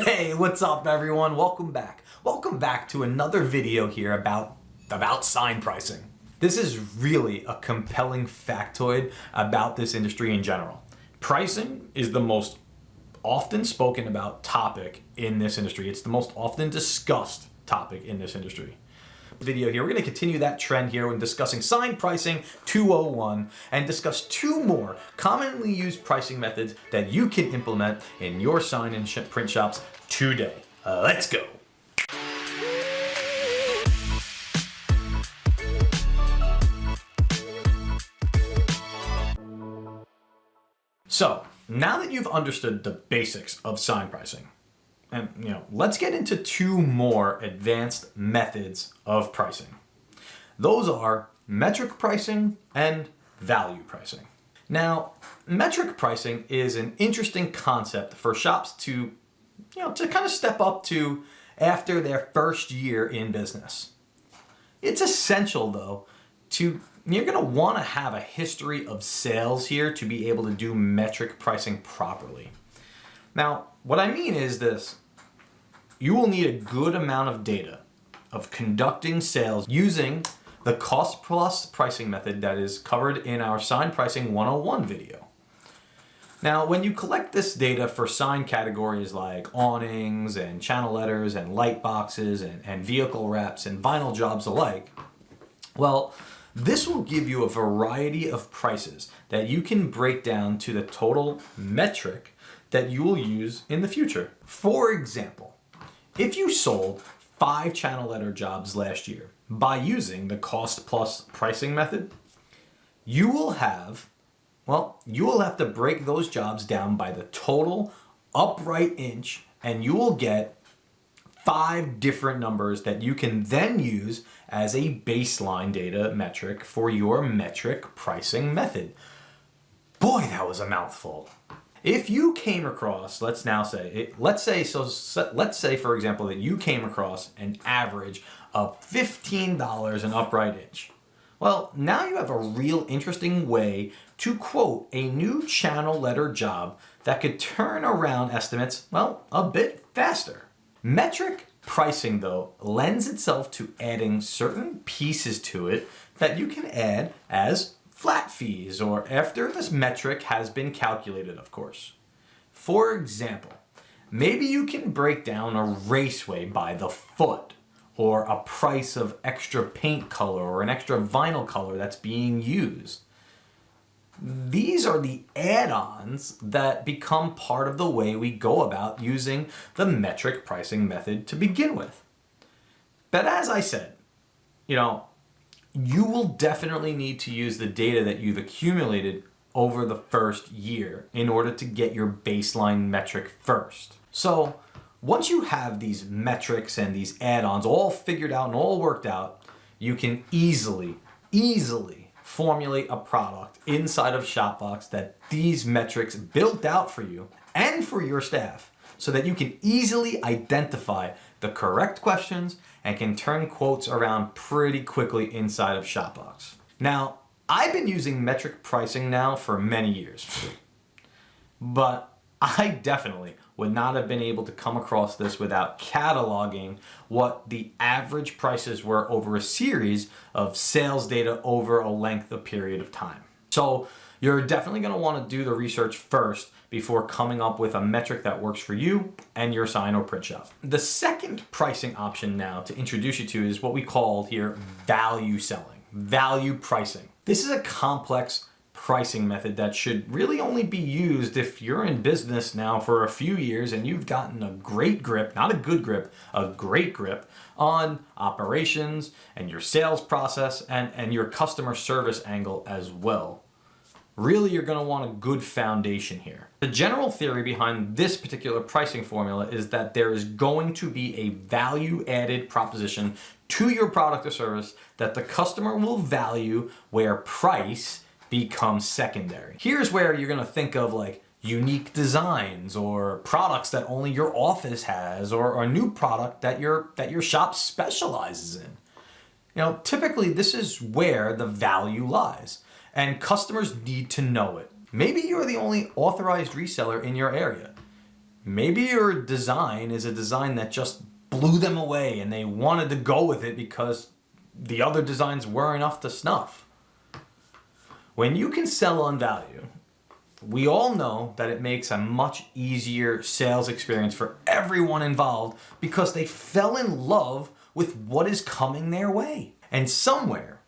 Hey, what's up everyone? Welcome back. Welcome back to another video here about sign pricing. This is really a compelling factoid about this industry in general. Pricing is the most often spoken about topic in this industry. It's the most often discussed topic in this industry. Video here, we're going to continue that trend here when discussing sign pricing 201 and discuss two more commonly used pricing methods that you can implement in your sign and print shops today. Let's go. So now that you've understood the basics of sign pricing, and let's get into two more advanced methods of pricing. Those are metric pricing and value pricing. Now, metric pricing is an interesting concept for shops to kind of step up to after their first year in business. It's essential though you're going to want to have a history of sales here to be able to do metric pricing properly. Now, what I mean is this. You will need a good amount of data of conducting sales using the cost plus pricing method that is covered in our sign pricing 101 video. Now, when you collect this data for sign categories like awnings and channel letters and light boxes and vehicle wraps and vinyl jobs alike, well, this will give you a variety of prices that you can break down to the total metric that you will use in the future. For example, if you sold 5 channel letter jobs last year by using the cost plus pricing method, you will have to break those jobs down by the total upright inch, and you will get 5 different numbers that you can then use as a baseline data metric for your metric pricing method. Boy, that was a mouthful. If you came across, let's say for example that you came across an average of $15 an upright inch. Well, now you have a real interesting way to quote a new channel letter job that could turn around estimates, a bit faster. Metric pricing though lends itself to adding certain pieces to it that you can add as flat fees, or after this metric has been calculated, of course. For example, maybe you can break down a raceway by the foot, or a price of extra paint color or an extra vinyl color that's being used. These are the add-ons that become part of the way we go about using the metric pricing method to begin with. But as I said, you will definitely need to use the data that you've accumulated over the first year in order to get your baseline metric first. So once you have these metrics and these add-ons all figured out and all worked out, you can easily formulate a product inside of Shopbox that these metrics built out for you and for your staff, so that you can easily identify the correct questions and can turn quotes around pretty quickly inside of Shopbox. Now, I've been using metric pricing now for many years, but I definitely would not have been able to come across this without cataloging what the average prices were over a series of sales data over a length of period of time. So you're definitely going to want to do the research first before coming up with a metric that works for you and your sign or print shop. The second pricing option now to introduce you to is what we call here value selling, value pricing. This is a complex pricing method that should really only be used if you're in business now for a few years and you've gotten a great grip, not a good grip, a great grip on operations and your sales process and your customer service angle as well. Really, you're going to want a good foundation here. The general theory behind this particular pricing formula is that there is going to be a value-added proposition to your product or service that the customer will value, where price becomes secondary. Here's where you're going to think of like unique designs or products that only your office has, or a new product that your shop specializes in. Typically this is where the value lies, and customers need to know it. Maybe you're the only authorized reseller in your area. Maybe your design is a design that just blew them away and they wanted to go with it because the other designs weren't enough to snuff. When you can sell on value, we all know that it makes a much easier sales experience for everyone involved because they fell in love with what is coming their way. And somewhere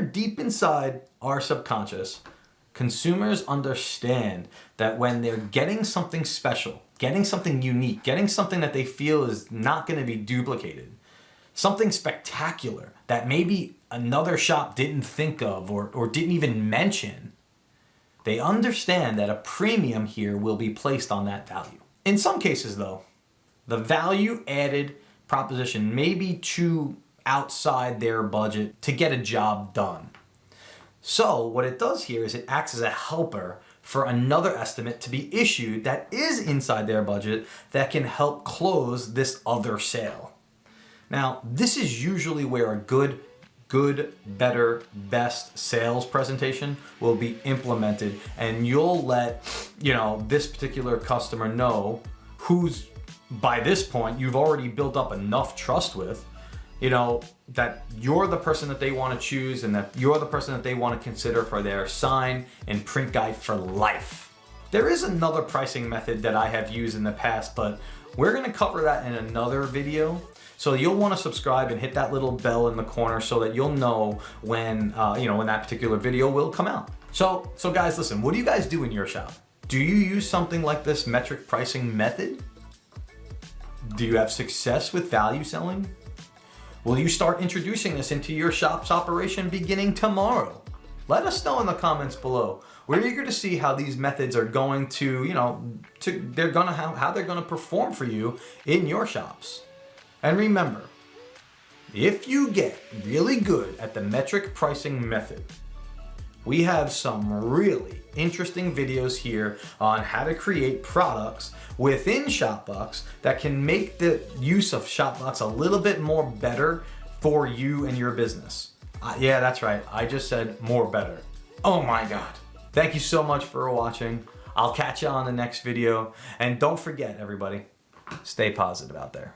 deep inside our subconscious, consumers understand that when they're getting something special, getting something unique, getting something that they feel is not going to be duplicated, something spectacular that maybe another shop didn't think of or didn't even mention, they understand that a premium here will be placed on that value. In some cases though, the value added proposition may be too outside their budget to get a job done. So what it does here is it acts as a helper for another estimate to be issued that is inside their budget that can help close this other sale. Now, this is usually where a good, better, best sales presentation will be implemented, and you'll let, this particular customer know who's, by this point, you've already built up enough trust with, that you're the person that they want to choose and that you're the person that they want to consider for their sign and print guide for life. There is another pricing method that I have used in the past, but we're going to cover that in another video. So you'll want to subscribe and hit that little bell in the corner so that you'll know when, when that particular video will come out. So guys, listen, what do you guys do in your shop? Do you use something like this metric pricing method? Do you have success with value selling? Will you start introducing this into your shop's operation beginning tomorrow? Let us know in the comments below. We're eager to see how these methods are going to, how they're gonna perform for you in your shops. And remember, if you get really good at the metric pricing method, we have some really interesting videos here on how to create products within Shopbox that can make the use of Shopbox a little bit more better for you and your business. Yeah, that's right. I just said more better. Oh my God. Thank you so much for watching. I'll catch you on the next video. And don't forget, everybody, stay positive out there.